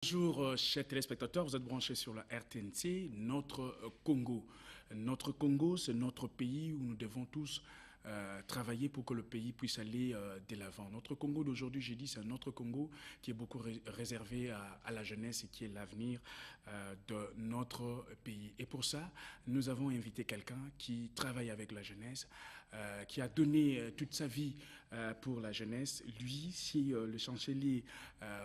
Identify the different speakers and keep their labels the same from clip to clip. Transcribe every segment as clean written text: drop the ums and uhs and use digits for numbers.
Speaker 1: Bonjour chers téléspectateurs, vous êtes branchés sur la RTNC, notre Congo. Notre Congo, c'est notre pays où nous devons tous travailler pour que le pays puisse aller de l'avant. Notre Congo d'aujourd'hui, j'ai dit, c'est un autre Congo qui est beaucoup réservé à la jeunesse et qui est l'avenir de notre pays. Et pour ça, nous avons invité quelqu'un qui travaille avec la jeunesse, qui a donné toute sa vie pour la jeunesse. Lui, c'est le chancelier,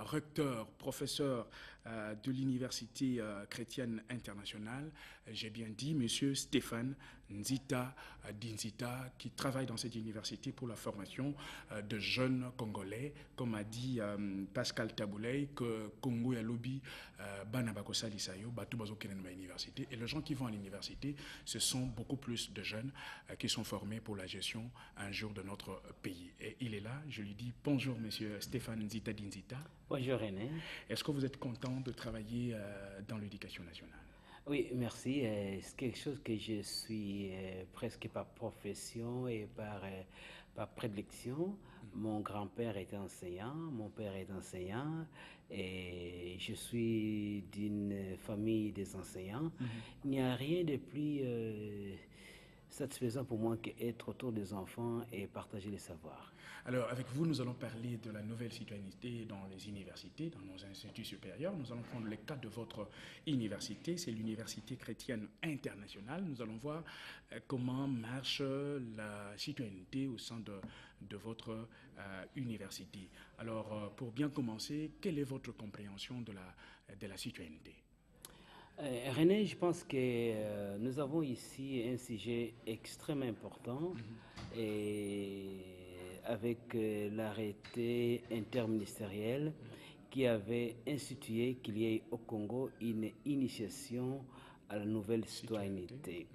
Speaker 1: recteur, professeur de l'Université chrétienne internationale. J'ai bien dit, monsieur Stéphane Nzita Dinzita, qui travaille dans cette université pour la formation de jeunes Congolais. Comme a dit Pascal Taboulay, que Congo et Lobby, Banabakosa Lisayo, Batoubazo Kenenma Université. Et les gens qui vont à l'université, ce sont beaucoup plus de jeunes qui sont formés pour la gestion un jour de notre pays. Et il est là, je lui dis bonjour monsieur Stéphane Nzita Dinzita.
Speaker 2: Bonjour René.
Speaker 1: Est-ce que vous êtes content de travailler dans l'éducation nationale?
Speaker 2: Oui, merci. C'est quelque chose que je suis presque par profession et par prédilection. Mon grand-père était enseignant, mon père est enseignant et je suis d'une famille des enseignants. Il n'y a rien de plus satisfaisant pour moi qu'être autour des enfants et partager les savoirs.
Speaker 1: Alors, avec vous, nous allons parler de la nouvelle citoyenneté dans les universités, dans nos instituts supérieurs. Nous allons prendre le cas de votre université, c'est l'Université chrétienne internationale. Nous allons voir comment marche la citoyenneté au sein de votre université. Alors, pour bien commencer, quelle est votre compréhension de la citoyenneté?
Speaker 2: René, je pense que nous avons ici un sujet extrêmement important et avec l'arrêté interministériel qui avait institué qu'il y ait au Congo une initiation à la nouvelle citoyenneté.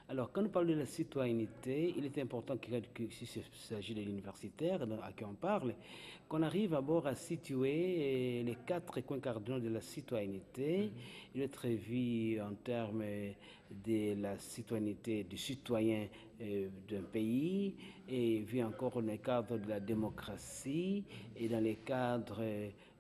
Speaker 2: Alors, quand nous parlons de la citoyenneté, il est important que si il s'agit de l'universitaire à qui on parle, qu'on arrive d'abord à situer les quatre coins cardinaux de la citoyenneté. Il est très vu en termes de la citoyenneté du citoyen d'un pays et vu encore dans le cadre de la démocratie et dans les cadres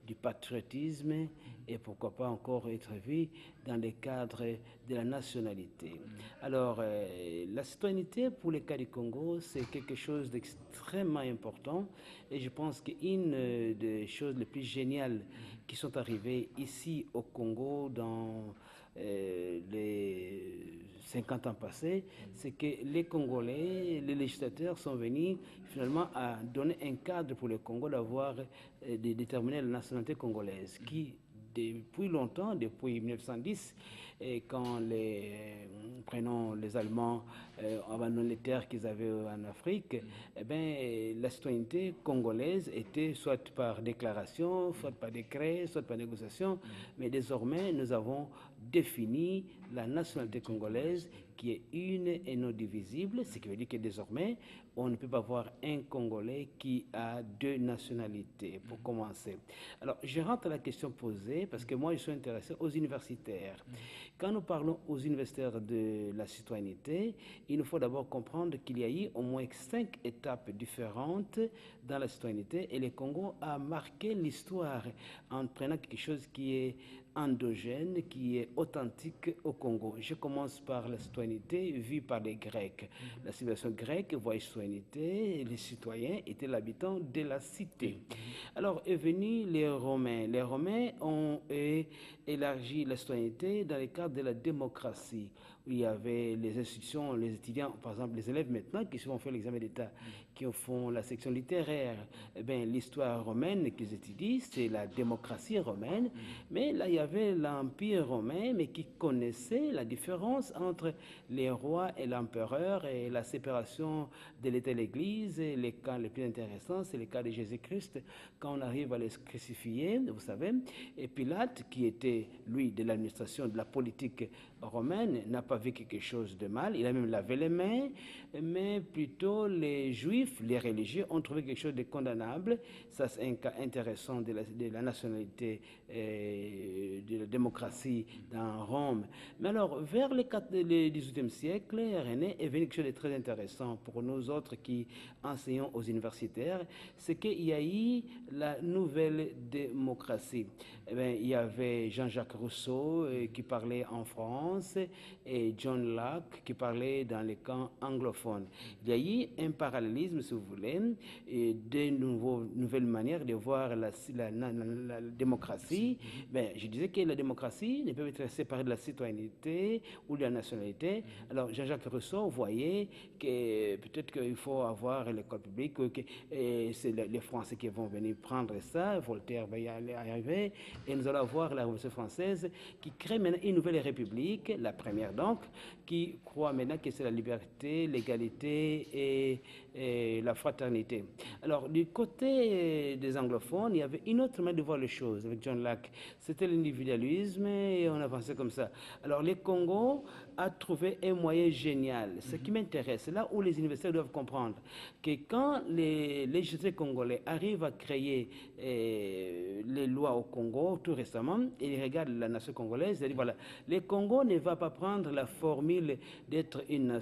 Speaker 2: du patriotisme et pourquoi pas encore être vu dans le cadre de la nationalité. Alors, la citoyenneté pour le cas du Congo, c'est quelque chose d'extrêmement important et je pense qu'une des choses les plus géniales qui sont arrivées ici au Congo dans les 50 ans passés, c'est que les Congolais, les législateurs sont venus finalement à donner un cadre pour le Congo d'avoir de déterminer la nationalité congolaise qui depuis longtemps, depuis 1910, et quand prenons les Allemands abandonnent les terres qu'ils avaient en Afrique, eh bien, la citoyenneté congolaise était soit par déclaration, soit par décret, soit par négociation, mais désormais nous avons défini la nationalité congolaise qui est une et non divisible, ce qui veut dire que désormais on ne peut pas avoir un Congolais qui a deux nationalités, pour commencer. Alors, je rentre à la question posée parce que moi, je suis intéressé aux universitaires. Quand nous parlons aux universitaires de la citoyenneté, il nous faut d'abord comprendre qu'il y a eu au moins 5 étapes différentes dans la citoyenneté et le Congo a marqué l'histoire en prenant quelque chose qui est endogène, qui est authentique au Congo. Je commence par la citoyenneté vue par les Grecs. La civilisation grecque voyait citoyenneté, et les citoyens étaient l'habitant de la cité. Alors est venu les Romains. Les Romains ont élargi la citoyenneté dans le cadre de la démocratie, où il y avait les institutions, les étudiants, par exemple les élèves maintenant qui vont faire l'examen d'État, qui font la section littéraire. Eh bien, l'histoire romaine qu'ils étudient, c'est la démocratie romaine, mais là il y avait l'Empire romain, mais qui connaissait la différence entre les rois et l'empereur et la séparation de l'État et l'Église. Et les cas les plus intéressants, c'est le cas de Jésus-Christ, quand on arrive à les crucifier, vous savez. Et Pilate, qui était, lui, de l'administration de la politique romaine, n'a pas vu quelque chose de mal. Il a même lavé les mains, mais plutôt les Juifs, les religieux, ont trouvé quelque chose de condamnable. Ça, c'est un cas intéressant de la nationalité la démocratie dans Rome. Mais alors, vers le XVIIIe siècle, René est venu quelque chose de très intéressant pour nous autres qui enseignons aux universitaires, c'est qu'il y a eu la nouvelle démocratie. Eh bien, il y avait Jean-Jacques Rousseau qui parlait en France et John Locke qui parlait dans les camps anglophones. Il y a eu un parallélisme, si vous voulez, et de nouvelles manières de voir la démocratie. Ben, je disais que la démocratie ne peut être séparée de la citoyenneté ou de la nationalité. Alors Jean-Jacques Rousseau voyait que peut-être qu'il faut avoir l'école publique, que c'est les Français qui vont venir prendre ça, Voltaire va y arriver, et nous allons avoir la Révolution française qui crée maintenant une nouvelle république, la première donc, qui croit maintenant que c'est la liberté, l'égalité et la fraternité. Alors, du côté des anglophones, il y avait une autre manière de voir les choses avec John Locke. C'était l'individualisme et on avançait comme ça. Alors, le Congo a trouvé un moyen génial. Ce qui m'intéresse, là où les universitaires doivent comprendre que quand les législateurs congolais arrivent à créer les lois au Congo tout récemment, et ils regardent la nation congolaise, ils disent voilà, le Congo ne va pas prendre la formule d'être une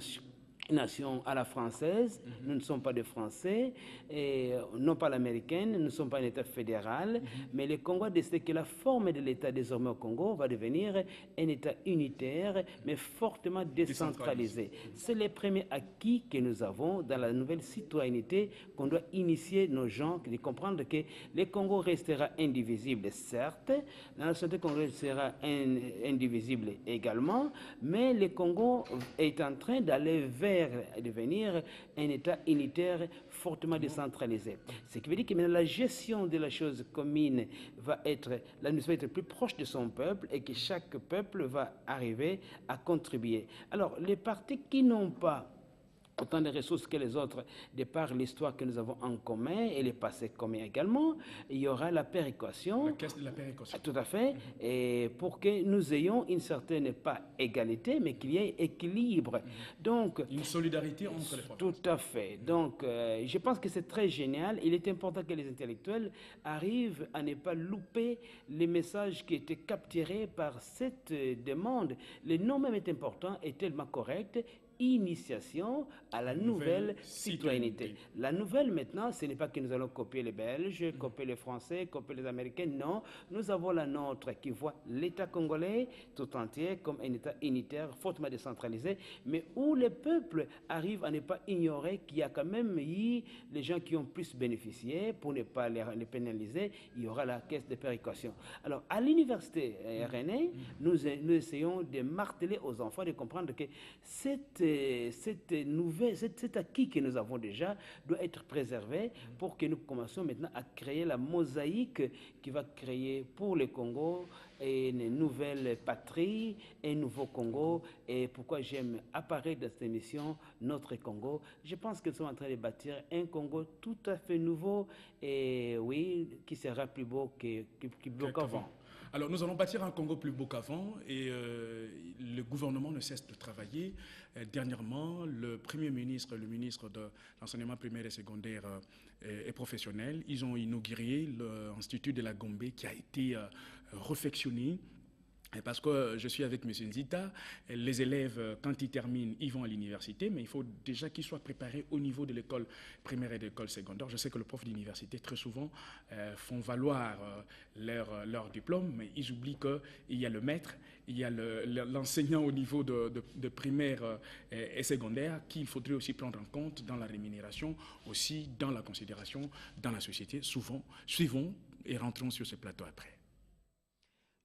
Speaker 2: nation à la française, nous ne sommes pas des Français, et non pas l'américaine, nous ne sommes pas un État fédéral, mais le Congo a décidé que la forme de l'État désormais au Congo va devenir un État unitaire, mais fortement décentralisé. C'est le premier acquis que nous avons dans la nouvelle citoyenneté qu'on doit initier nos gens, de comprendre que le Congo restera indivisible, certes, la nationalité congolaise sera indivisible également, mais le Congo est en train d'aller vers devenir un État unitaire fortement décentralisé. Ce qui veut dire que maintenant la gestion de la chose commune va être, l'administration va être plus proche de son peuple et que chaque peuple va arriver à contribuer. Alors, les partis qui n'ont pas autant de ressources que les autres, de par l'histoire que nous avons en commun et les passés communs également, il y aura la péréquation.
Speaker 1: La caisse de la péréquation.
Speaker 2: Tout à fait, et pour que nous ayons une certaine, pas égalité, mais qu'il y ait équilibre. Donc,
Speaker 1: une solidarité entre les provinces.
Speaker 2: Tout à fait. Donc, je pense que c'est très génial. Il est important que les intellectuels arrivent à ne pas louper les messages qui étaient capturés par cette demande. Le nom même est important et tellement correct. Initiation à la nouvelle citoyenneté. La nouvelle maintenant, ce n'est pas que nous allons copier les Belges, copier les Français, copier les Américains, non. Nous avons la nôtre qui voit l'État congolais tout entier comme un État unitaire, fortement décentralisé, mais où les peuples arrivent à ne pas ignorer qu'il y a quand même eu les gens qui ont plus bénéficié, pour ne pas les pénaliser, il y aura la caisse de péréquation. Alors, à l'université René, nous essayons de marteler aux enfants, de comprendre que cet acquis que nous avons déjà doit être préservé pour que nous commencions maintenant à créer la mosaïque qui va créer pour le Congo une nouvelle patrie, un nouveau Congo. Et pourquoi j'aime apparaître dans cette émission Notre Congo, je pense que nous sommes en train de bâtir un Congo tout à fait nouveau et oui, qui sera plus beau qu'avant.
Speaker 1: Alors nous allons bâtir un Congo plus beau qu'avant et le gouvernement ne cesse de travailler. Dernièrement, le Premier ministre, le ministre de l'enseignement primaire et secondaire et professionnel, ils ont inauguré l'Institut de la Gombe qui a été réfectionné. Parce que je suis avec M. Nzita, les élèves, quand ils terminent, ils vont à l'université, mais il faut déjà qu'ils soient préparés au niveau de l'école primaire et de l'école secondaire. Je sais que les profs d'université, très souvent, font valoir leur diplôme, mais ils oublient qu'il y a le maître, il y a l'enseignant au niveau de primaire et secondaire qu'il faudrait aussi prendre en compte dans la rémunération, aussi dans la considération dans la société. Souvent, suivons et rentrons sur ce plateau après.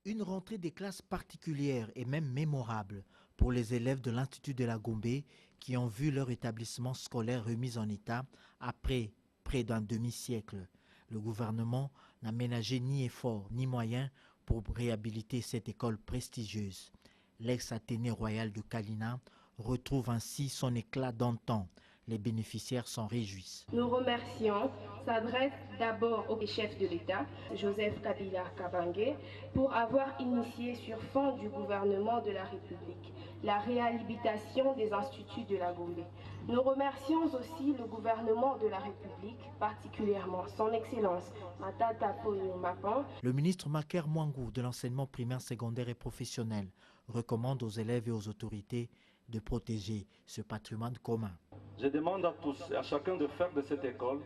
Speaker 3: Une rentrée des classes particulière et même mémorable pour les élèves de l'Institut de la Gombe qui ont vu leur établissement scolaire remis en état après près d'un demi-siècle. Le gouvernement n'a ménagé ni effort ni moyens pour réhabiliter cette école prestigieuse. L'ex-Athénée royal de Kalina retrouve ainsi son éclat d'antan. Les bénéficiaires s'en réjouissent.
Speaker 4: Nos remercions s'adressent d'abord au chef de l'État, Joseph Kabila Kabange, pour avoir initié sur fond du gouvernement de la République la réhabilitation des instituts de la Gombe. Nous remercions aussi le gouvernement de la République, particulièrement son Excellence Matata Ponyo Mapan.
Speaker 3: Le ministre Maker Mwangou de l'enseignement primaire, secondaire et professionnel recommande aux élèves et aux autorités de protéger ce patrimoine commun.
Speaker 5: Je demande à tous et à chacun de faire de cette école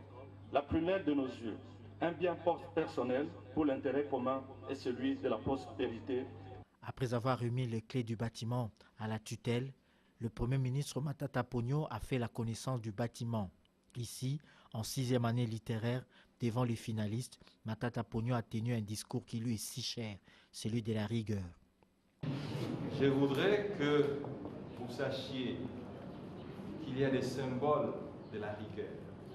Speaker 5: la prunelle de nos yeux, un bien personnel pour l'intérêt commun et celui de la prospérité.
Speaker 3: Après avoir remis les clés du bâtiment à la tutelle, le Premier ministre Matata Ponyo a fait la connaissance du bâtiment. Ici, en 6e année littéraire, devant les finalistes, Matata Ponyo a tenu un discours qui lui est si cher, celui de la rigueur.
Speaker 6: Je voudrais que vous sachiez qu'il y a des symboles de la rigueur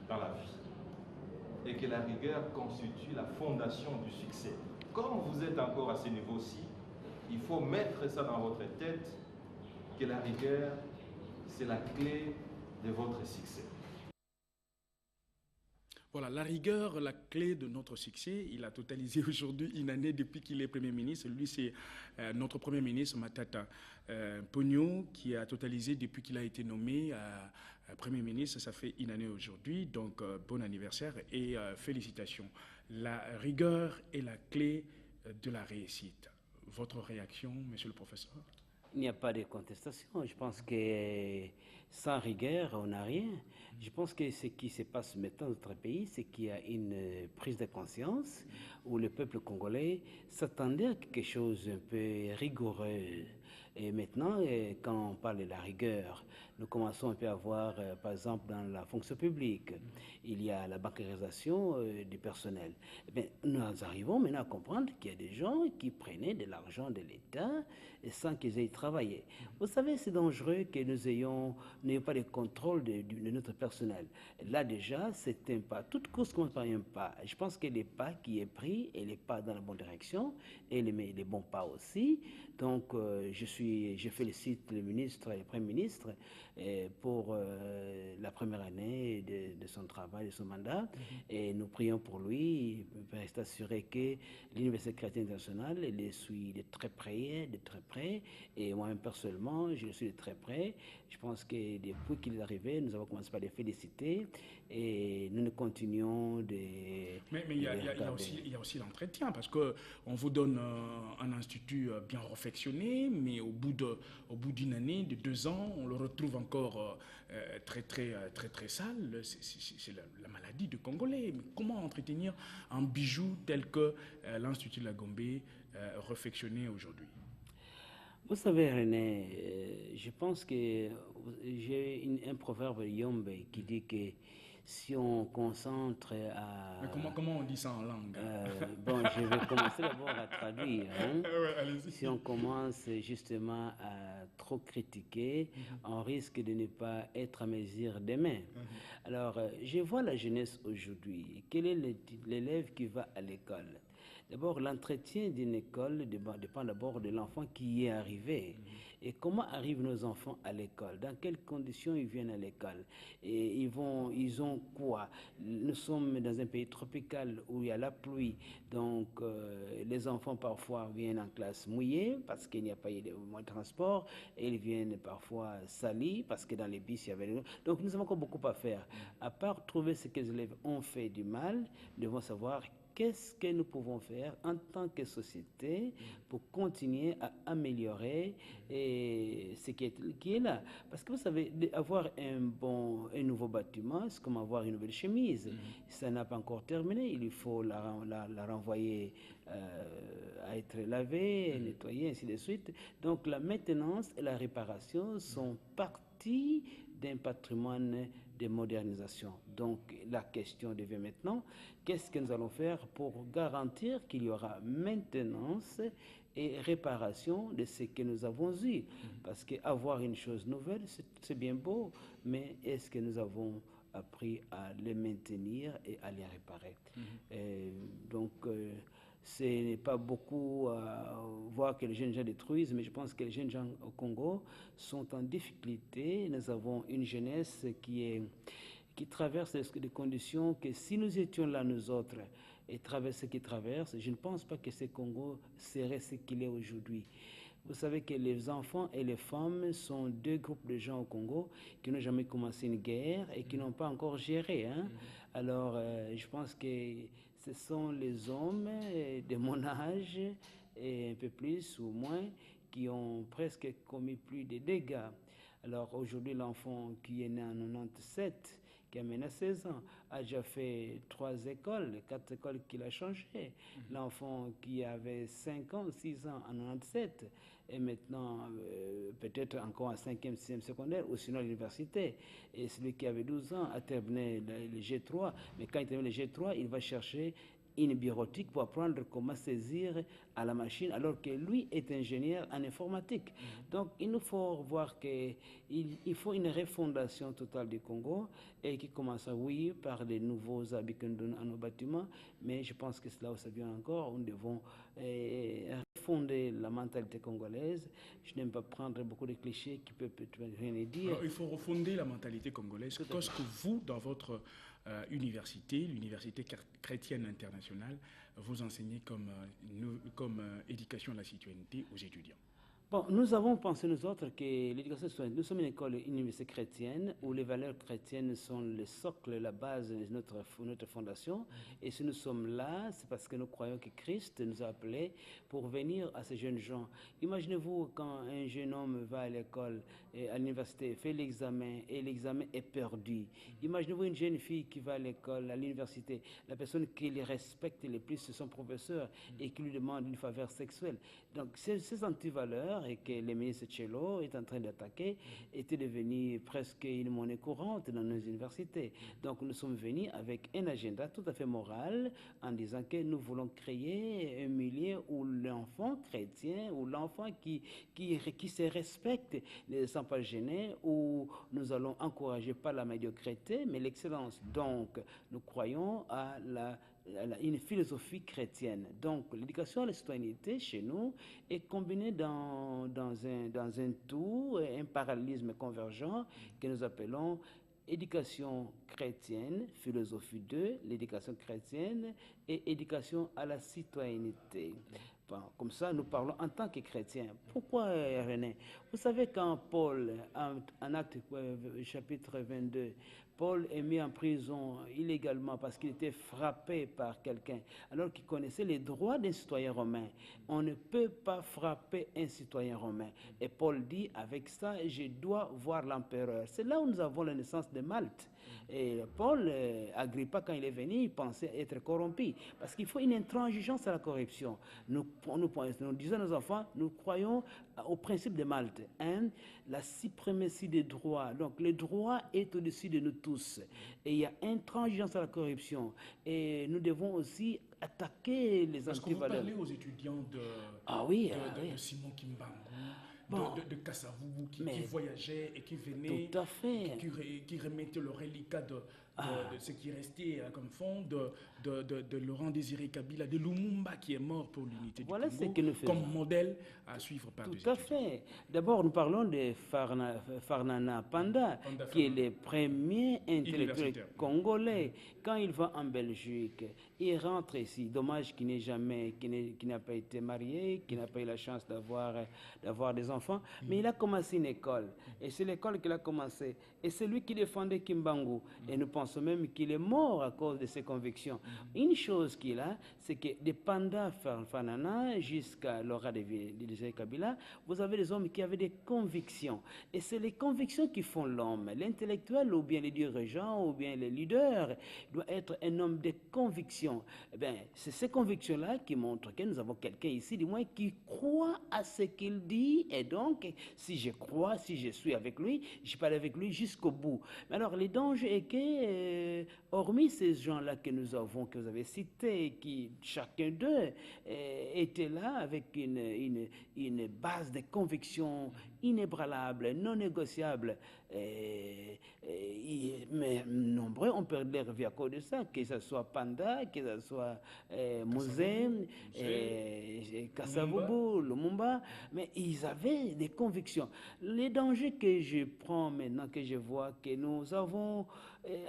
Speaker 6: dans la vie et que la rigueur constitue la fondation du succès. Comme vous êtes encore à ce niveau-ci, il faut mettre ça dans votre tête que la rigueur, c'est la clé de votre succès.
Speaker 1: Voilà, la rigueur, la clé de notre succès. Il a totalisé aujourd'hui une année depuis qu'il est Premier ministre. Lui, c'est notre Premier ministre, Matata Ponyo, qui a totalisé depuis qu'il a été nommé Premier ministre. Ça fait une année aujourd'hui, donc bon anniversaire et félicitations. La rigueur est la clé de la réussite. Votre réaction, monsieur le professeur?
Speaker 2: Il n'y a pas de contestation. Je pense que sans rigueur, on n'a rien. Je pense que ce qui se passe maintenant dans notre pays, c'est qu'il y a une prise de conscience où le peuple congolais s'attendait à quelque chose un peu rigoureux. Et maintenant, quand on parle de la rigueur, nous commençons un peu à voir, par exemple, dans la fonction publique, il y a la bancarisation du personnel. Mais nous arrivons maintenant à comprendre qu'il y a des gens qui prenaient de l'argent de l'État sans qu'ils aient travaillé. Vous savez, c'est dangereux que nous n'ayons pas de contrôle de notre personnel. Là déjà, c'est un pas. Toute course commence par un pas. Je pense que les pas qui est pris et les pas dans la bonne direction et les bons pas aussi. Donc, je félicite le ministre et le Premier ministre pour la première année de son travail, de son mandat. Et nous prions pour lui, pour rester assuré que l'Université chrétienne internationale le suit de très près, Et moi-même, personnellement, je le suis de très près. Je pense que depuis qu'il est arrivé, nous avons commencé par les féliciter et nous continuons de...
Speaker 1: Mais il y a aussi l'entretien, parce qu'on vous donne un institut bien réfectionné, mais au bout d'une année, de 2 ans, on le retrouve encore très sale. C'est la maladie du Congolais. Mais comment entretenir un bijou tel que l'Institut de la Gombe réfectionné aujourd'hui?
Speaker 2: Vous savez, René, je pense que j'ai un proverbe Yombe qui dit que si on concentre à...
Speaker 1: Mais comment on dit ça en langue?
Speaker 2: Bon, je vais commencer d'abord à traduire. Hein.
Speaker 1: Ouais, allez-y.
Speaker 2: Si on commence justement à trop critiquer, on risque de ne pas être à mesure demain. Alors, je vois la jeunesse aujourd'hui. Quel est l'élève qui va à l'école? D'abord, l'entretien d'une école dépend d'abord de l'enfant qui y est arrivé. Et comment arrivent nos enfants à l'école? Dans quelles conditions ils viennent à l'école? Et ils ont quoi? Nous sommes dans un pays tropical où il y a la pluie. Donc, les enfants parfois viennent en classe mouillée parce qu'il n'y a pas eu de moyens de transport. Et ils viennent parfois salis parce que dans les bus, il y avait... Donc, nous avons encore beaucoup à faire. À part trouver ce que les élèves ont fait du mal, nous devons savoir qu'est-ce que nous pouvons faire en tant que société pour continuer à améliorer ce qui est là? Parce que vous savez, avoir un nouveau bâtiment, c'est comme avoir une nouvelle chemise. Ça n'a pas encore terminé. Il faut la renvoyer à être lavée, nettoyée, ainsi de suite. Donc la maintenance et la réparation sont partie d'un patrimoine de modernisation. Donc la question devient maintenant, qu'est-ce que nous allons faire pour garantir qu'il y aura maintenance et réparation de ce que nous avons eu? Parce qu'avoir une chose nouvelle, c'est bien beau, mais est-ce que nous avons appris à les maintenir et à les réparer? Donc, ce n'est pas beaucoup voir que les jeunes gens détruisent, mais je pense que les jeunes gens au Congo sont en difficulté. Nous avons une jeunesse qui traverse des conditions que si nous étions là, nous autres, et traverse ce qui traverse, je ne pense pas que ce Congo serait ce qu'il est aujourd'hui. Vous savez que les enfants et les femmes sont deux groupes de gens au Congo qui n'ont jamais commencé une guerre et qui n'ont pas encore géré. Hein. Alors, je pense que ce sont les hommes de mon âge, et un peu plus ou moins, qui ont presque commis plus de dégâts. Alors, aujourd'hui, l'enfant qui est né en 97, qui a maintenant 16 ans, a déjà fait 3 écoles, 4 écoles qu'il a changées. L'enfant qui avait 5 ans, 6 ans en 97 est maintenant peut-être encore en 5e, 6e secondaire ou sinon à l'université. Et celui qui avait 12 ans a terminé le G3, mais quand il termine le G3, il va chercher une bureautique pour apprendre comment saisir à la machine, alors que lui est ingénieur en informatique. Donc, il nous faut voir qu'il faut une refondation totale du Congo et qui commence, oui, par les nouveaux habits que nous donnons à nos bâtiments, mais je pense que c'est là où ça vient encore. Nous devons refonder la mentalité congolaise. Je n'aime pas prendre beaucoup de clichés qui peuvent rien dire.
Speaker 1: Alors, il faut refonder la mentalité congolaise. Qu'est-ce que vous, dans votre université, l'Université chrétienne internationale, vous enseignez comme éducation à la citoyenneté aux étudiants?
Speaker 2: Bon, nous avons pensé, nous autres, que l'éducation citoyenne, nous sommes une école, une université chrétienne, où les valeurs chrétiennes sont le socle, la base de notre fondation. Et si nous sommes là, c'est parce que nous croyons que Christ nous a appelés pour venir à ces jeunes gens. Imaginez-vous quand un jeune homme va à l'école, à l'université, fait l'examen, et l'examen est perdu. Imaginez-vous une jeune fille qui va à l'école, à l'université, la personne qui les respecte le plus, c'est son professeur, et qui lui demande une faveur sexuelle. Donc, ces antivaleurs, et que le ministre Tchelo est en train d'attaquer, était devenu presque une monnaie courante dans nos universités. Donc nous sommes venus avec un agenda tout à fait moral en disant que nous voulons créer un milieu où l'enfant chrétien, où l'enfant qui se respecte ne sent pas gêné, où nous allons encourager pas la médiocrité mais l'excellence. Donc nous croyons à une philosophie chrétienne. Donc l'éducation à la citoyenneté chez nous est combinée dans un tout, un parallélisme convergent que nous appelons éducation chrétienne, philosophie 2, l'éducation chrétienne et éducation à la citoyenneté. Bon, comme ça, nous parlons en tant que chrétiens. Pourquoi, René? Vous savez, quand Paul, en Actes chapitre 22, Paul est mis en prison illégalement parce qu'il était frappé par quelqu'un, alors qu'il connaissait les droits d'un citoyen romain. On ne peut pas frapper un citoyen romain. Et Paul dit, avec ça, je dois voir l'empereur. C'est là où nous avons la naissance de Malte. Et Paul, Agrippa, quand il est venu, il pensait être corrompu. Parce qu'il faut une intransigeance à la corruption. Nous disons à nos enfants, nous croyons au principe de Malte. Hein? La suprématie des droits. Donc le droit est au-dessus de nous tous. Et il y a intransigeance à la corruption. Et nous devons aussi attaquer les antivaleurs.
Speaker 1: Est-ce que vous parlez aux étudiants de Simon Kimbangu, de Kasavubu qui voyageait et qui venait,
Speaker 2: tout à fait.
Speaker 1: qui remettait le reliquat de ce qui restait comme fond de Laurent Désiré Kabila, de Lumumba qui est mort pour l'unité du Congo,
Speaker 2: ce que nous faisons.
Speaker 1: Comme modèle à suivre par
Speaker 2: Tout à fait. D'abord, nous parlons de Farnana Panda, qui est le premier intellectuel congolais. Quand il va en Belgique, il rentre ici. Dommage qu'il n'a pas été marié, qu'il n'a pas eu la chance d'avoir des enfants. Mais il a commencé une école. Et c'est l'école qu'il a commencé. Et c'est lui qui défendait Kimbangu. Et nous pensons même qu'il est mort à cause de ses convictions. Une chose qu'il a, c'est que de Panda Fanana jusqu'à Laurent Désiré Kabila, vous avez des hommes qui avaient des convictions. Et c'est les convictions qui font l'homme. L'intellectuel ou bien les dirigeants ou bien les leaders doit être un homme de convictions. Eh bien, c'est ces convictions-là qui montrent que nous avons quelqu'un ici, du moins, qui croit à ce qu'il dit. Et donc, si je crois, si je suis avec lui, je parle avec lui jusqu'au bout. Mais alors, le danger est que hormis ces gens-là que nous avons, que vous avez cités, qui chacun d'eux était là avec une base de conviction inébranlable, non négociable, mais nombreux ont perdu leur vie à cause de ça, que ce soit Panda, que ce soit Mosé, Kassavubu, Lumumba, mais ils avaient des convictions. Les dangers que je prends maintenant, que je vois, que nous avons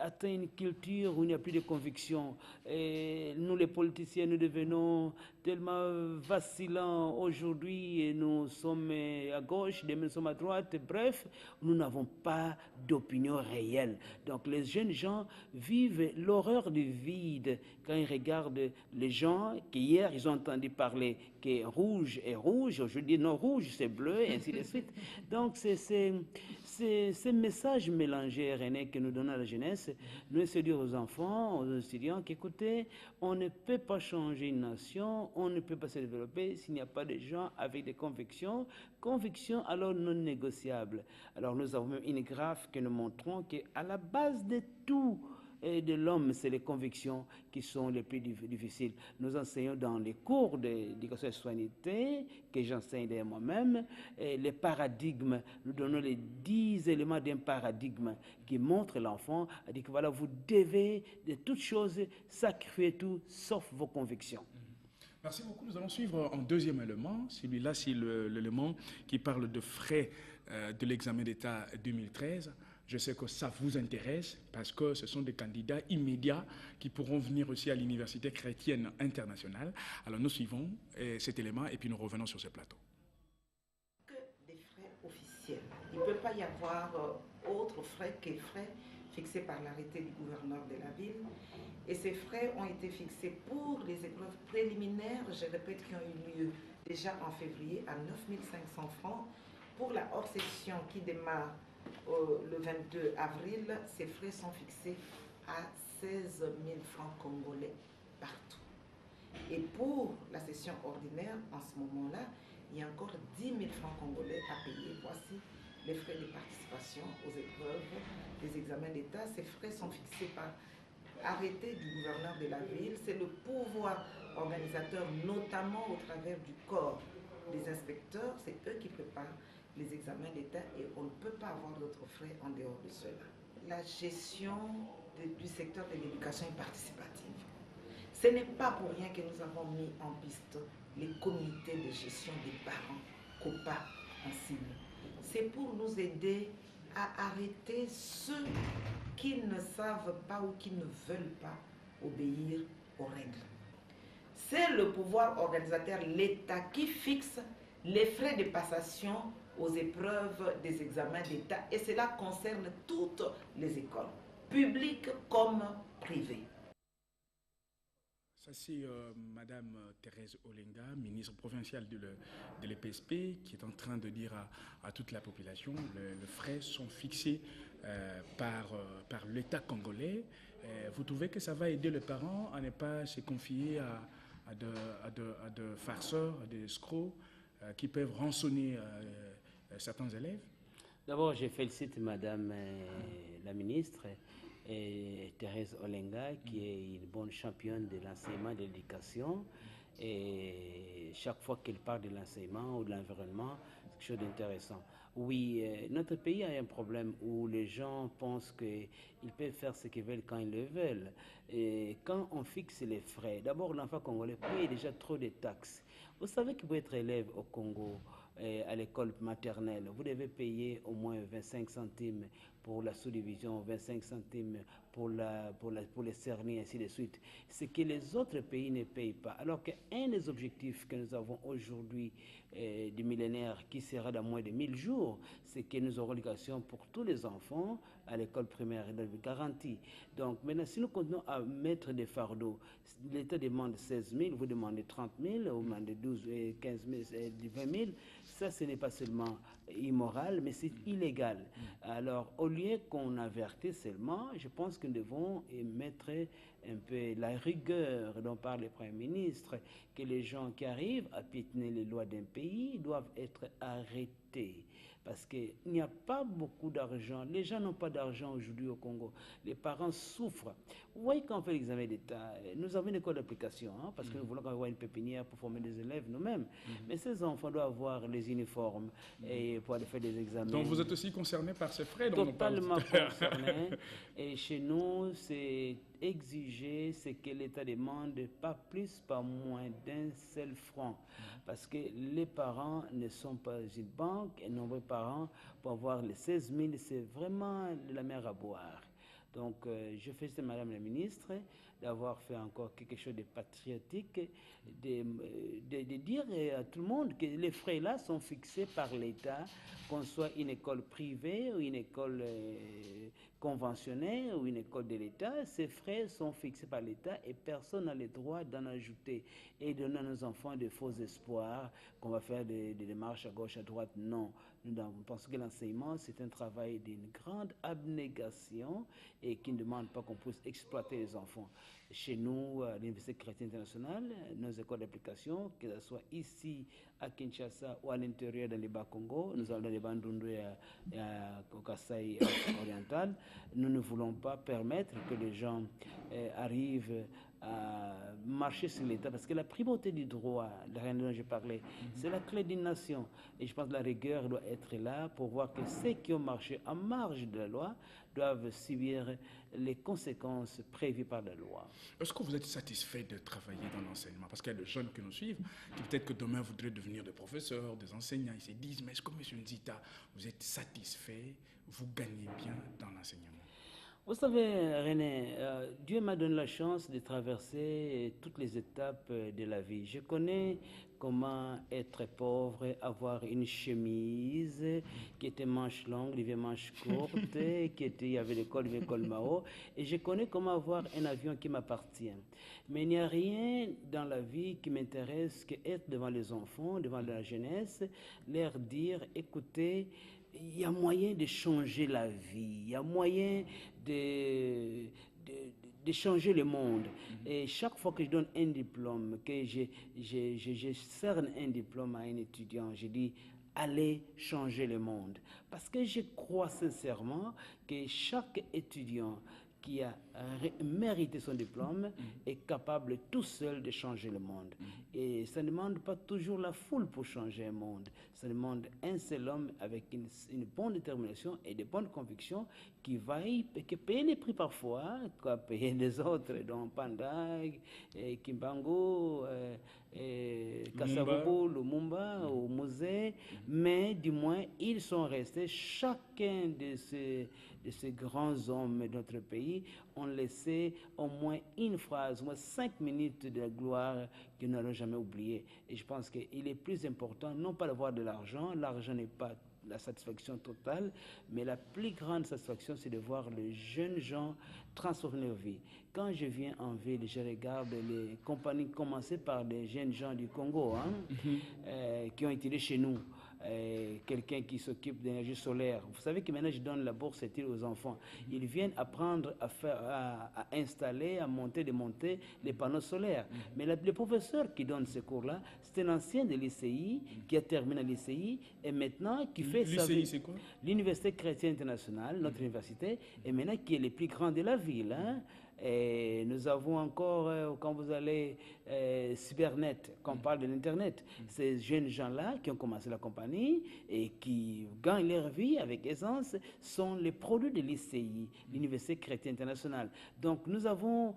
Speaker 2: atteint une culture où il n'y a plus de convictions. Nous, les politiciens, nous devenons tellement vacillants aujourd'hui et nous sommes à gauche, demain nous sommes à droite. Bref, nous n'avons pas d'opinion réelle. Donc les jeunes gens vivent l'horreur du vide quand ils regardent les gens qu'hier ils ont entendu parler que rouge est rouge, aujourd'hui non, rouge c'est bleu, et ainsi de suite. Donc c'est ces messages mélangés, René, que nous donnons à la jeunesse, nous essayons de dire aux enfants, aux étudiants qu'écoutez, on ne peut pas changer une nation, on ne peut pas se développer s'il n'y a pas de gens avec des convictions, convictions alors non négociables. Alors nous avons même une graphe que nous montrons qu'à la base de tout de l'homme, c'est les convictions qui sont les plus difficiles. Nous enseignons dans les cours d'éducation et de soigneté, que j'enseigne d'ailleurs moi-même, les paradigmes. Nous donnons les 10 éléments d'un paradigme qui montre l'enfant, à dire que voilà, vous devez de toutes choses sacrifier tout, sauf vos convictions.
Speaker 1: Merci beaucoup. Nous allons suivre en deuxième élément. Celui-là, c'est l'élément qui parle de frais de l'examen d'État 2013. Je sais que ça vous intéresse parce que ce sont des candidats immédiats qui pourront venir aussi à l'Université chrétienne internationale. Alors nous suivons cet élément et puis nous revenons sur ce plateau.
Speaker 7: Que des frais officiels. Il ne peut pas y avoir autre frais que les frais fixés par l'arrêté du gouverneur de la ville. Et ces frais ont été fixés pour les épreuves préliminaires, je répète, qui ont eu lieu déjà en février à 9 500 francs. Pour la hors-session qui démarre le 22 avril, ces frais sont fixés à 16 000 francs congolais partout. Et pour la session ordinaire, en ce moment-là, il y a encore 10 000 francs congolais à payer. Voici les frais de participation aux épreuves des examens d'État. Ces frais sont fixés par arrêté du gouverneur de la ville. C'est le pouvoir organisateur, notamment au travers du corps des inspecteurs. C'est eux qui préparent les examens d'État et on ne peut pas avoir d'autres frais en dehors de cela. La gestion du secteur de l'éducation est participative. Ce n'est pas pour rien que nous avons mis en piste les comités de gestion des parents, COPA en cible. C'est pour nous aider à arrêter ceux qui ne savent pas ou qui ne veulent pas obéir aux règles. C'est le pouvoir organisateur, l'État, qui fixe les frais de passation aux épreuves des examens d'État et cela concerne toutes les écoles, publiques comme privées.
Speaker 1: Ça c'est Madame Thérèse Olenga, ministre provinciale de l'EPSP, qui est en train de dire à toute la population les frais sont fixés par l'État congolais. Vous trouvez que ça va aider les parents à ne pas se confier à de farceurs, à des escrocs qui peuvent rançonner certains élèves?
Speaker 2: D'abord, je félicite Madame la ministre Thérèse Olenga, qui est une bonne championne de l'enseignement et de l'éducation. Et chaque fois qu'elle parle de l'enseignement ou de l'environnement, c'est quelque chose d'intéressant. Oui, notre pays a un problème où les gens pensent qu'ils peuvent faire ce qu'ils veulent quand ils le veulent. Et quand on fixe les frais, d'abord l'enfant congolais paye déjà trop de taxes. Vous savez que pour être élève au Congo, à l'école maternelle, vous devez payer au moins 25 centimes pour la sous-division, 25 centimes pour les cernis, ainsi de suite. Ce que les autres pays ne payent pas. Alors qu'un des objectifs que nous avons aujourd'hui du millénaire, qui sera dans moins de 1000 jours, c'est que nous aurons l'éducation pour tous les enfants à l'école primaire garantie. Donc maintenant, si nous continuons à mettre des fardeaux, l'État demande 16 000, vous demandez 30 000, vous demandez 12 000, 15 000, 20 000, ça ce n'est pas seulement immoral, mais c'est illégal. Alors au lieu qu'on avertisse seulement, je pense que nous devons mettre un peu la rigueur dont parle le Premier ministre, que les gens qui arrivent à piétiner les lois d'un pays doivent être arrêtés. Parce qu'il n'y a pas beaucoup d'argent. Les gens n'ont pas d'argent aujourd'hui au Congo. Les parents souffrent. Vous voyez, quand on fait l'examen d'État, nous avons une école d'application, parce que nous voulons avoir une pépinière pour former des élèves nous-mêmes. Mais ces enfants doivent avoir les uniformes et pour aller faire des examens.
Speaker 1: Donc vous êtes aussi concerné par ces frais dont
Speaker 2: Totalement concerné. Et chez nous, c'est exiger ce que l'État demande, pas plus, pas moins d'un seul franc. Parce que les parents ne sont pas une banque, et nombreux parents, pour avoir les 16 000, c'est vraiment de la mer à boire. Donc, je félicite Madame la ministre d'avoir fait encore quelque chose de patriotique, de dire à tout le monde que les frais là sont fixés par l'État, qu'on soit une école privée ou une école conventionnelle ou une école de l'État, ces frais sont fixés par l'État et personne n'a le droit d'en ajouter et donner à nos enfants de faux espoirs qu'on va faire des démarches à gauche, à droite. Non. Nous pensons que l'enseignement, c'est un travail d'une grande abnégation et qui ne demande pas qu'on puisse exploiter les enfants. Chez nous, à l'Université chrétienne internationale, nos écoles d'application, que ce soit ici à Kinshasa ou à l'intérieur dans les Bas-Congo, nous allons dans les Bandundu et au Kasaï oriental, nous ne voulons pas permettre que les gens arrivent à marcher sur l'État, parce que la primauté du droit, la reine dont je parlais, c'est la clé d'une nation. Et je pense que la rigueur doit être là pour voir que ceux qui ont marché en marge de la loi doivent subir les conséquences prévues par la loi.
Speaker 1: Est-ce que vous êtes satisfait de travailler dans l'enseignement? Parce qu'il y a des jeunes qui nous suivent, qui peut-être que demain voudraient devenir des professeurs, des enseignants. Ils se disent, mais est-ce que M. Nzita, vous êtes satisfait, vous gagnez bien dans l'enseignement?
Speaker 2: Vous savez, René, Dieu m'a donné la chance de traverser toutes les étapes de la vie. Je connais comment être pauvre, avoir une chemise qui était manche longue, il y avait manche courte, il y avait l'école, il y avait l'école Mao, et je connais comment avoir un avion qui m'appartient. Mais il n'y a rien dans la vie qui m'intéresse qu'être devant les enfants, devant la jeunesse, leur dire, écoutez, il y a moyen de changer la vie, il y a moyen de changer le monde. Et chaque fois que je donne un diplôme, que je cerne un diplôme à un étudiant, je dis, allez changer le monde. Parce que je crois sincèrement que chaque étudiant qui a mérité son diplôme est capable tout seul de changer le monde. Et ça ne demande pas toujours la foule pour changer un monde. Ça demande un seul homme avec une bonne détermination et de bonnes convictions qui va payer les prix parfois, quoi, payer les autres, dont Pandag, Kimbango, Kassavubu, Lumumba, au musée, mais du moins ils sont restés, chacun de ces grands hommes de notre pays ont laissé au moins une phrase, au moins 5 minutes de gloire qu'ils n'auront jamais oublié. Et je pense qu'il est plus important, non pas d'avoir de l'argent n'est pas la satisfaction totale, mais la plus grande satisfaction, c'est de voir les jeunes gens transformer leur vie. Quand je viens en ville, je regarde les compagnies commencer par des jeunes gens du Congo, qui ont été chez nous. Quelqu'un qui s'occupe d'énergie solaire. Vous savez que maintenant je donne la bourse études aux enfants. Ils viennent apprendre à installer, à monter, démonter les panneaux solaires. Mais le professeur qui donne ce cours-là, c'est un ancien de l'ICI qui a terminé l'ICI et maintenant qui fait sa vie.
Speaker 1: L'ICI, c'est quoi?
Speaker 2: L'Université chrétienne internationale, notre université, et maintenant qui est le plus grand de la ville. Et nous avons encore, quand vous allez Cybernet, quand on parle de l'Internet, ces jeunes gens-là qui ont commencé la compagnie et qui gagnent leur vie avec aisance sont les produits de l'ICI, l'Université chrétienne internationale. Donc nous avons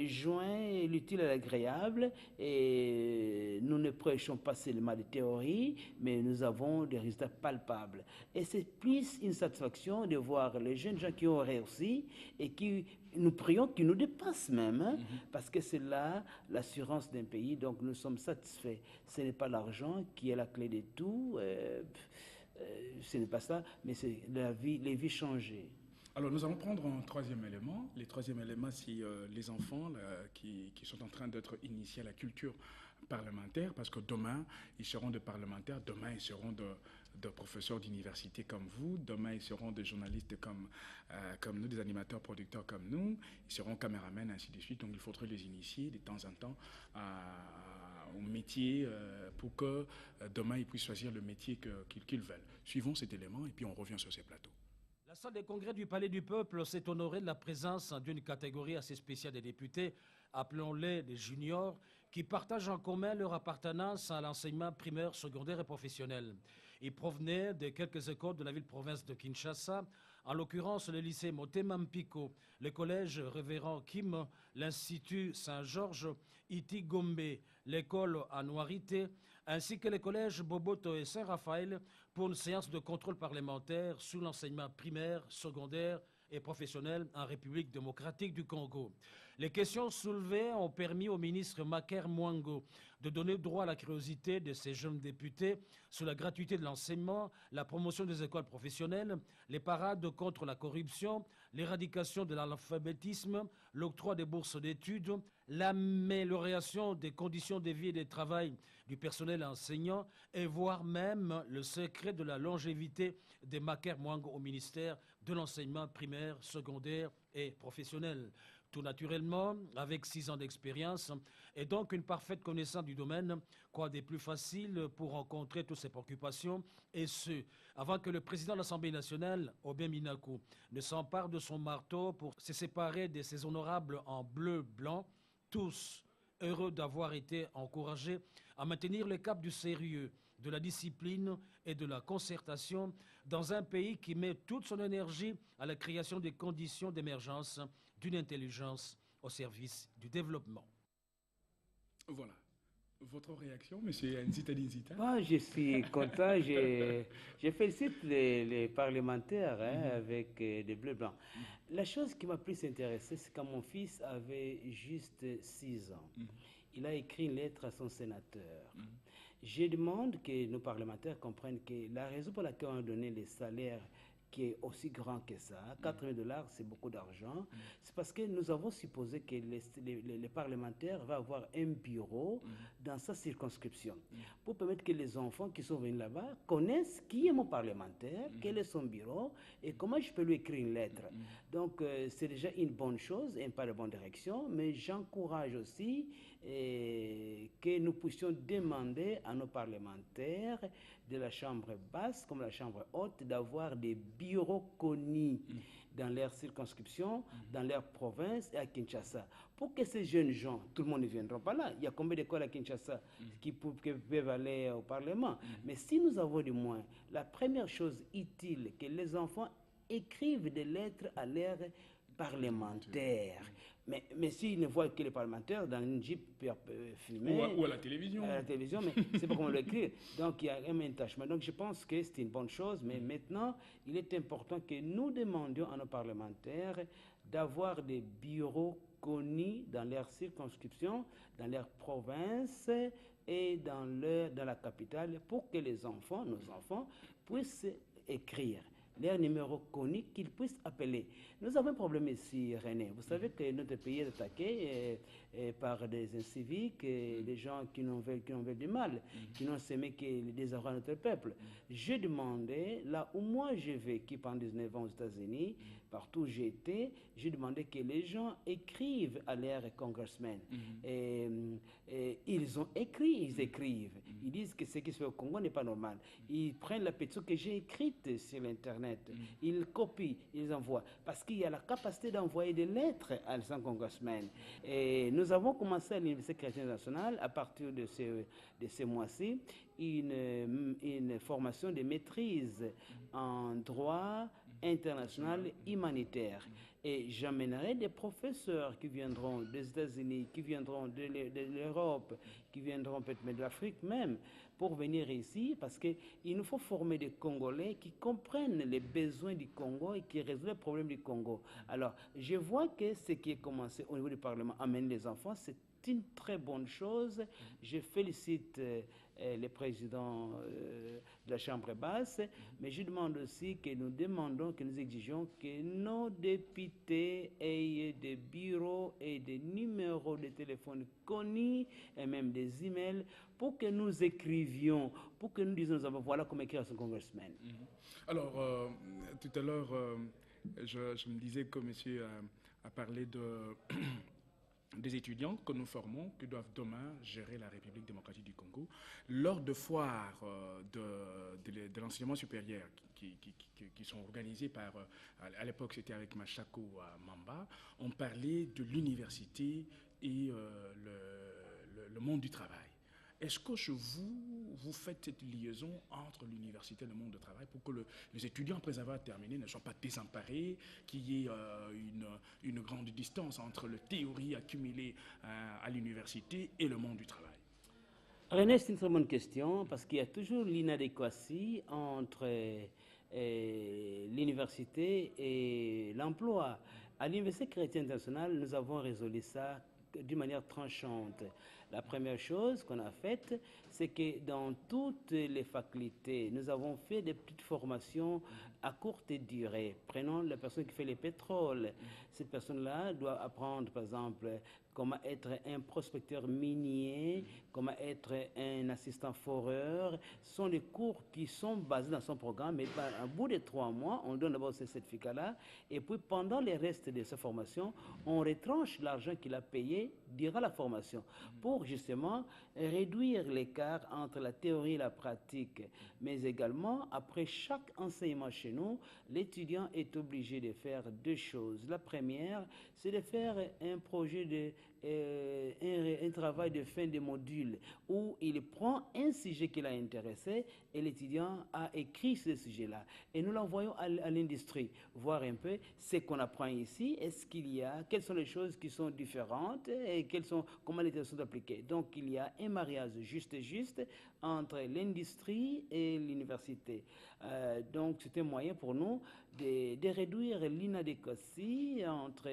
Speaker 2: joint l'utile à l'agréable et nous ne prêchons pas seulement des théories, mais nous avons des résultats palpables. Et c'est plus une satisfaction de voir les jeunes gens qui ont réussi et qui nous prions qu'ils nous dépassent même, parce que c'est là l'assurance d'un pays, donc nous sommes satisfaits. Ce n'est pas l'argent qui est la clé de tout, ce n'est pas ça, mais c'est la vie, les vies changées.
Speaker 1: Alors nous allons prendre un troisième élément. Le troisième élément, c'est les enfants qui sont en train d'être initiés à la culture parlementaire, parce que demain, ils seront des parlementaires, demain, ils seront de professeurs d'université comme vous, demain, ils seront des journalistes comme nous, des animateurs, producteurs comme nous, ils seront caméramens, ainsi de suite. Donc, il faudrait les initier de temps en temps au métier pour que demain, ils puissent choisir le métier qu'ils veulent. Suivons cet élément et puis on revient sur ces plateaux.
Speaker 8: La salle des congrès du Palais du Peuple s'est honorée de la présence d'une catégorie assez spéciale des députés, appelons-les des juniors, qui partagent en commun leur appartenance à l'enseignement primaire, secondaire et professionnel. Ils provenaient de quelques écoles de la ville-province de Kinshasa, en l'occurrence le lycée Motema Mpiko, le collège Révérend Kim, l'Institut Saint-Georges Iti Gombe, l'école Anouarité, ainsi que les collèges Boboto et Saint-Raphaël pour une séance de contrôle parlementaire sous l'enseignement primaire, secondaire et professionnel en République démocratique du Congo. Les questions soulevées ont permis au ministre Maker Mwango de donner droit à la curiosité de ces jeunes députés sur la gratuité de l'enseignement, la promotion des écoles professionnelles, les parades contre la corruption, l'éradication de l'analphabétisme, l'octroi des bourses d'études, l'amélioration des conditions de vie et de travail du personnel enseignant et voire même le secret de la longévité des Maker Mwango au ministère de l'enseignement primaire, secondaire et professionnel. Tout naturellement, avec 6 ans d'expérience et donc une parfaite connaissance du domaine, quoi de plus facile pour rencontrer toutes ces préoccupations, et ce, avant que le président de l'Assemblée nationale, Aubin Minakou, ne s'empare de son marteau pour se séparer de ses honorables en bleu-blanc, tous heureux d'avoir été encouragés à maintenir le cap du sérieux, de la discipline et de la concertation dans un pays qui met toute son énergie à la création des conditions d'émergence d'une intelligence au service du développement.
Speaker 1: Voilà. Votre réaction, M. Nzita Nzita?
Speaker 2: Moi, je suis content. Je félicite les parlementaires avec des bleus blancs. La chose qui m'a plus intéressé, c'est quand mon fils avait juste 6 ans. Il a écrit une lettre à son sénateur. Je demande que nos parlementaires comprennent que la raison pour laquelle on a donné les salaires qui est aussi grand que ça, $80, c'est beaucoup d'argent, c'est parce que nous avons supposé que les parlementaires vont avoir un bureau dans sa circonscription pour permettre que les enfants qui sont venus là-bas connaissent qui est mon parlementaire, quel est son bureau et comment je peux lui écrire une lettre. Donc c'est déjà une bonne chose et un pas de bonne direction, mais j'encourage aussi que nous puissions demander à nos parlementaires de la Chambre basse comme la Chambre haute d'avoir des bureaux connus dans leur circonscription, dans leur province et à Kinshasa. Pour que ces jeunes gens, tout le monde ne viendra pas là. Il y a combien d'écoles à Kinshasa qui peuvent aller au Parlement? Mais si nous avons du moins la première chose utile, que les enfants écrivent des lettres à leurs parlementaires. Mais s'ils ne voient que les parlementaires dans une jeep filmée...
Speaker 1: Ou à la télévision.
Speaker 2: À la télévision, mais c'est pas comment l'écrire. Donc il y a un attachement. Donc je pense que c'est une bonne chose, mais maintenant, il est important que nous demandions à nos parlementaires d'avoir des bureaux connus dans leur circonscription, dans leur province et dans la capitale pour que les enfants, nos enfants, puissent écrire leur numéro connus qu'ils puissent appeler. Nous avons un problème ici, René. Vous savez que notre pays est attaqué par des inciviques, des gens qui n'ont veulent du mal, qui n'ont semé que le désarroi à notre peuple. J'ai demandé, là où moi j'ai vécu pendant 19 ans aux États-Unis, partout où j'ai été, j'ai demandé que les gens écrivent à leurs congressmen. Ils ont écrit, ils écrivent. Ils disent que ce qui se fait au Congo n'est pas normal. Ils prennent la pétition que j'ai écrite sur l'Internet. Ils copient, ils envoient. Parce qu'il y a la capacité d'envoyer des lettres à ces congressmen. Et nous avons commencé à l'Université chrétienne nationale, à partir de ce mois-ci, une formation de maîtrise en droit international humanitaire. Et j'amènerai des professeurs qui viendront des États-Unis, qui viendront de l'Europe, qui viendront peut-être de l'Afrique même, pour venir ici, parce qu'il nous faut former des Congolais qui comprennent les besoins du Congo et qui résolvent les problèmes du Congo. Alors, je vois que ce qui est commencé au niveau du Parlement amène les enfants, c'est une très bonne chose. Je félicite le président de la Chambre basse, mais je demande aussi que nous demandons, que nous exigeons que nos députés aient des bureaux et des numéros de téléphone connus et même des emails pour que nous écrivions, pour que nous disions, voilà comment écrire à son congressman.
Speaker 1: Alors, tout à l'heure, je me disais que monsieur a parlé des étudiants que nous formons, qui doivent demain gérer la République démocratique du Congo. Lors de foires de l'enseignement supérieur qui sont organisées par, à l'époque c'était avec Machako à Mamba, on parlait de l'université et le monde du travail. Est-ce que chez vous, vous faites cette liaison entre l'université et le monde du travail pour que les étudiants, après avoir terminé, ne soient pas désemparés, qu'il y ait une grande distance entre la théorie accumulée à l'université et le monde du travail?
Speaker 2: René, c'est une très bonne question parce qu'il y a toujours l'inadéquatie entre l'université et l'emploi. À l'Université chrétienne internationale, nous avons résolu ça d'une manière tranchante. La première chose qu'on a faite, c'est que dans toutes les facultés, nous avons fait des petites formations à courte durée. Prenons la personne qui fait les pétroles. Cette personne-là doit apprendre, par exemple, comment être un prospecteur minier, comment être un assistant foreur. Ce sont des cours qui sont basés dans son programme, mais au bout de 3 mois, on donne d'abord ce certificat-là, et puis pendant les restes de sa formation, on retranche l'argent qu'il a payé durant la formation pour justement réduire l'écart entre la théorie et la pratique. Mais également, après chaque enseignement chez nous, l'étudiant est obligé de faire 2 choses. La première, c'est de faire un projet de un travail de fin de module où il prend un sujet qui l'a intéressé et l'étudiant a écrit ce sujet-là. Et nous l'envoyons à l'industrie, voir un peu ce qu'on apprend ici, est-ce qu'il y a, quelles sont les choses qui sont différentes et comment les sont appliquées. Donc il y a un mariage juste entre l'industrie et l'université. Donc c'est un moyen pour nous de réduire l'inadéquatie entre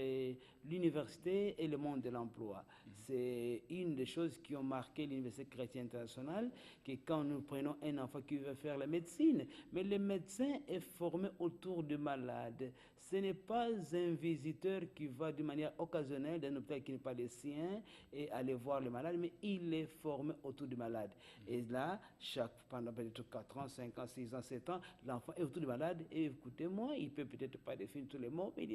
Speaker 2: l'université et le monde de l'emploi. C'est une des choses qui ont marqué l'Université chrétienne internationale, que quand nous prenons un enfant qui veut faire la médecine, mais le médecin est formé autour du malade. Ce n'est pas un visiteur qui va de manière occasionnelle d'un hôpital qui n'est pas le sien et aller voir le malade, mais il est formé autour du malade. Et là, pendant peut-être 4 ans, 5 ans, 6 ans, 7 ans, l'enfant est autour du malade et écoutez-moi, il peut peut-être pas définir tous les mots, mais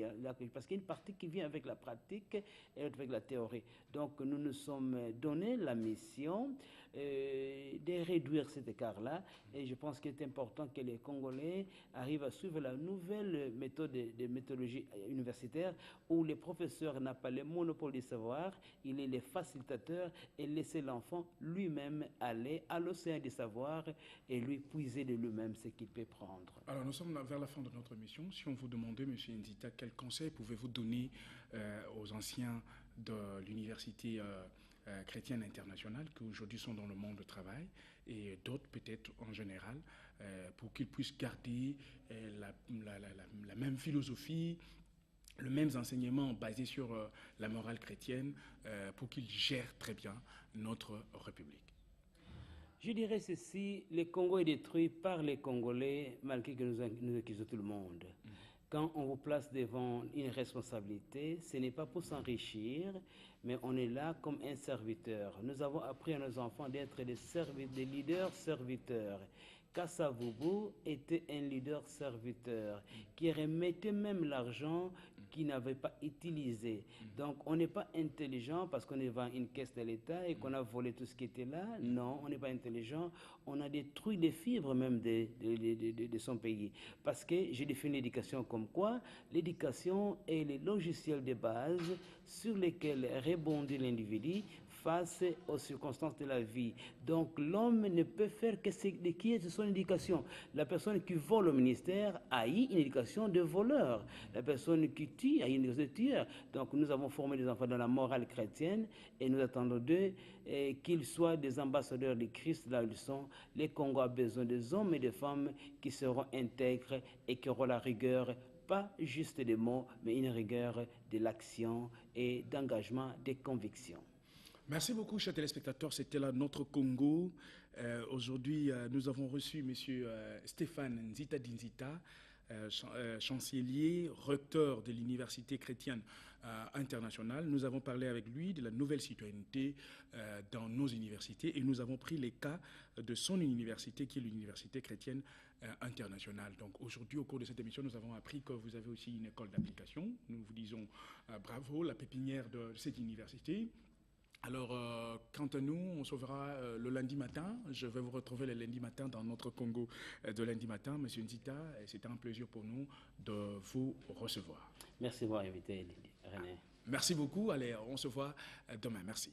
Speaker 2: parce qu'il y a une partie qui vient avec la pratique et l'autre avec la théorie. Donc nous nous sommes donné la mission de réduire cet écart-là et je pense qu'il est important que les Congolais arrivent à suivre la nouvelle méthode de méthodologie universitaire où le professeur n'a pas le monopole du savoir, il est le facilitateur et laisser l'enfant lui-même aller à l'océan du savoir et lui puiser de lui-même ce qu'il peut prendre.
Speaker 1: Alors nous sommes vers la fin de notre émission. Si on vous demandait, M. Nzita, quel conseil pouvez-vous donner aux anciens de l'université chrétienne internationale qui aujourd'hui sont dans le monde du travail et d'autres peut-être en général pour qu'ils puissent garder la même philosophie, le même enseignement basé sur la morale chrétienne pour qu'ils gèrent très bien notre République?
Speaker 2: Je dirais ceci, le Congo est détruit par les Congolais malgré que nous accusons tout le monde. Quand on vous place devant une responsabilité, ce n'est pas pour s'enrichir, mais on est là comme un serviteur. Nous avons appris à nos enfants d'être des leaders serviteurs. Kassavubu était un leader serviteur qui remettait même l'argent qu'il n'avait pas utilisé. Donc on n'est pas intelligent parce qu'on est devant une caisse de l'État et qu'on a volé tout ce qui était là. Non, on n'est pas intelligent. On a détruit les fibres même de son pays. Parce que j'ai défini l'éducation comme quoi l'éducation est le logiciel de base sur lesquels rebondit l'individu face aux circonstances de la vie. Donc l'homme ne peut faire que ce qui est de son éducation. La personne qui vole au ministère a eu une éducation de voleur. La personne qui tue a eu une éducation de tueur. Donc nous avons formé des enfants dans la morale chrétienne et nous attendons d'eux qu'ils soient des ambassadeurs de Christ là où ils sont. Les Congos a besoin des hommes et des femmes qui seront intègres et qui auront la rigueur, pas juste des mots, mais une rigueur de l'action et d'engagement, des convictions.
Speaker 1: Merci beaucoup, chers téléspectateurs. C'était là notre Congo. Aujourd'hui, nous avons reçu M. Stéphane Nzita Dinzita, chancelier, recteur de l'Université chrétienne internationale. Nous avons parlé avec lui de la nouvelle citoyenneté dans nos universités et nous avons pris les cas de son université, qui est l'Université chrétienne internationale. Donc aujourd'hui, au cours de cette émission, nous avons appris que vous avez aussi une école d'application. Nous vous disons bravo, la pépinière de cette université. Alors, quant à nous, on se verra le lundi matin. Je vais vous retrouver le lundi matin dans notre Congo de lundi matin. Monsieur Nzita, c'était un plaisir pour nous de vous recevoir.
Speaker 2: Merci de m'avoir invité, René.
Speaker 1: Merci beaucoup. Allez, on se voit demain. Merci.